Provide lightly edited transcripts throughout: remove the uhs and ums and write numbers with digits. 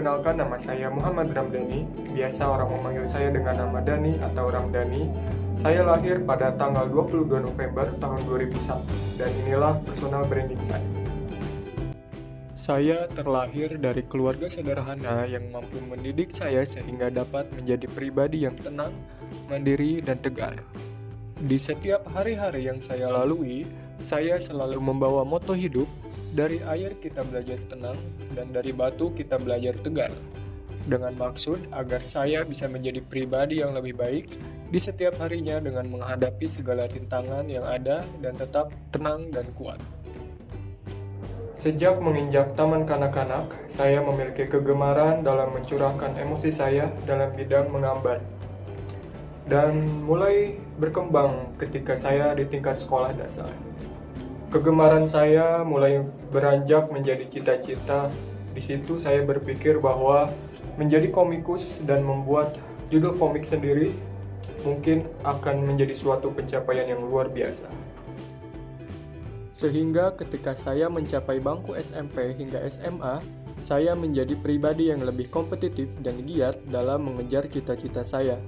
Perkenalkan, nama saya Muhammad Ramdhani. Biasa orang memanggil saya dengan nama Dani atau Ramdhani. Saya lahir pada tanggal 22 November tahun 2001 dan inilah personal branding saya. Saya terlahir dari keluarga sederhana yang mampu mendidik saya sehingga dapat menjadi pribadi yang tenang, mandiri, dan tegar. Di setiap hari-hari yang saya lalui, saya selalu membawa moto hidup, dari air kita belajar tenang, dan dari batu kita belajar tegar. Dengan maksud agar saya bisa menjadi pribadi yang lebih baik di setiap harinya dengan menghadapi segala rintangan yang ada dan tetap tenang dan kuat. Sejak menginjak taman kanak-kanak, saya memiliki kegemaran dalam mencurahkan emosi saya dalam bidang menggambar. Dan mulai berkembang ketika saya di tingkat sekolah dasar. Kegemaran saya mulai beranjak menjadi cita-cita. Di situ saya berpikir bahwa menjadi komikus dan membuat judul komik sendiri mungkin akan menjadi suatu pencapaian yang luar biasa. Sehingga ketika saya mencapai bangku SMP hingga SMA, saya menjadi pribadi yang lebih kompetitif dan giat dalam mengejar cita-cita saya.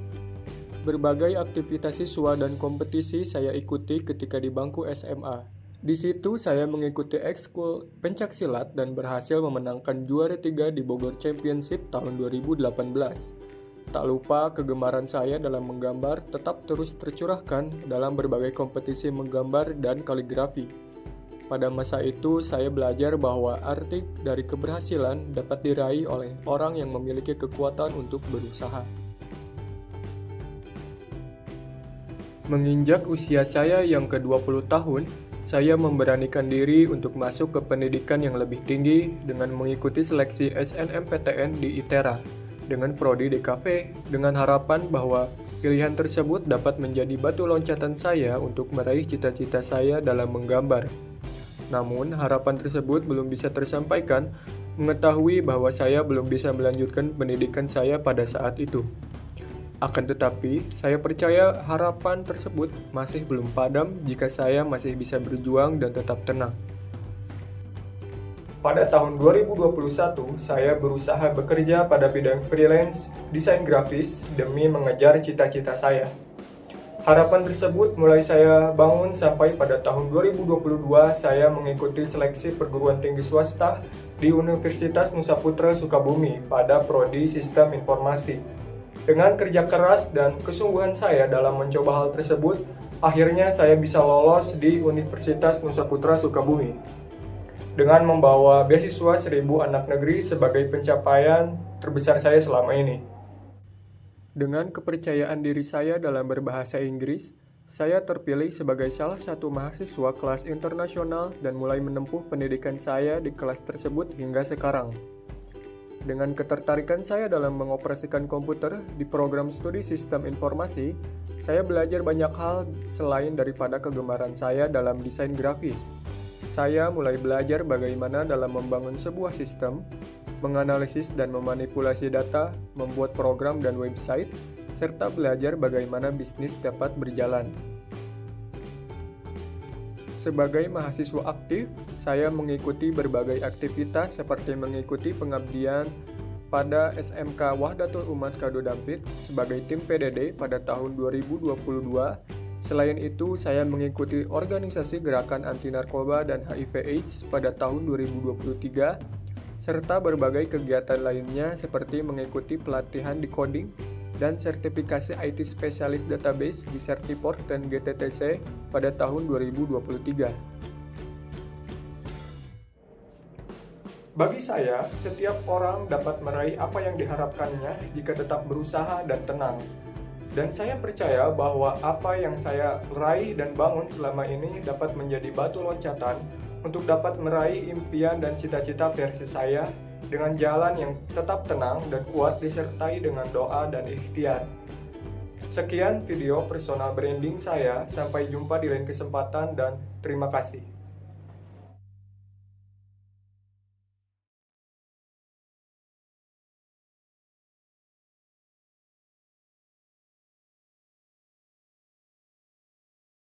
Berbagai aktivitas siswa dan kompetisi saya ikuti ketika di bangku SMA. Di situ saya mengikuti ekskul pencaksilat dan berhasil memenangkan juara 3 di Bogor Championship tahun 2018. Tak lupa kegemaran saya dalam menggambar tetap terus tercurahkan dalam berbagai kompetisi menggambar dan kaligrafi. Pada masa itu saya belajar bahwa arti dari keberhasilan dapat diraih oleh orang yang memiliki kekuatan untuk berusaha. Menginjak usia saya yang ke-20 tahun, saya memberanikan diri untuk masuk ke pendidikan yang lebih tinggi dengan mengikuti seleksi SNMPTN di ITERA dengan prodi DKV dengan harapan bahwa pilihan tersebut dapat menjadi batu loncatan saya untuk meraih cita-cita saya dalam menggambar. Namun, harapan tersebut belum bisa tersampaikan mengetahui bahwa saya belum bisa melanjutkan pendidikan saya pada saat itu. Akan tetapi, saya percaya harapan tersebut masih belum padam jika saya masih bisa berjuang dan tetap tenang. Pada tahun 2021, saya berusaha bekerja pada bidang freelance desain grafis demi mengejar cita-cita saya. Harapan tersebut mulai saya bangun sampai pada tahun 2022 saya mengikuti seleksi perguruan tinggi swasta di Universitas Nusa Putra Sukabumi pada prodi Sistem Informasi. Dengan kerja keras dan kesungguhan saya dalam mencoba hal tersebut, akhirnya saya bisa lolos di Universitas Nusa Putra Sukabumi. Dengan membawa beasiswa 1.000 anak negeri sebagai pencapaian terbesar saya selama ini. Dengan kepercayaan diri saya dalam berbahasa Inggris, saya terpilih sebagai salah satu mahasiswa kelas internasional dan mulai menempuh pendidikan saya di kelas tersebut hingga sekarang. Dengan ketertarikan saya dalam mengoperasikan komputer di program studi sistem informasi, saya belajar banyak hal selain daripada kegemaran saya dalam desain grafis. Saya mulai belajar bagaimana dalam membangun sebuah sistem, menganalisis dan memanipulasi data, membuat program dan website, serta belajar bagaimana bisnis dapat berjalan. Sebagai mahasiswa aktif, saya mengikuti berbagai aktivitas seperti mengikuti pengabdian pada SMK Wahdatul Umat Kado Dampit sebagai tim PDD pada tahun 2022. Selain itu, saya mengikuti organisasi gerakan anti narkoba dan HIV/AIDS pada tahun 2023, serta berbagai kegiatan lainnya seperti mengikuti pelatihan di coding dan sertifikasi IT Specialist Database di Certiport dan GTTC pada tahun 2023. Bagi saya, setiap orang dapat meraih apa yang diharapkannya jika tetap berusaha dan tenang. Dan saya percaya bahwa apa yang saya raih dan bangun selama ini dapat menjadi batu loncatan untuk dapat meraih impian dan cita-cita versi saya dengan jalan yang tetap tenang dan kuat disertai dengan doa dan ikhtiar. Sekian video personal branding saya, sampai jumpa di lain kesempatan dan terima kasih.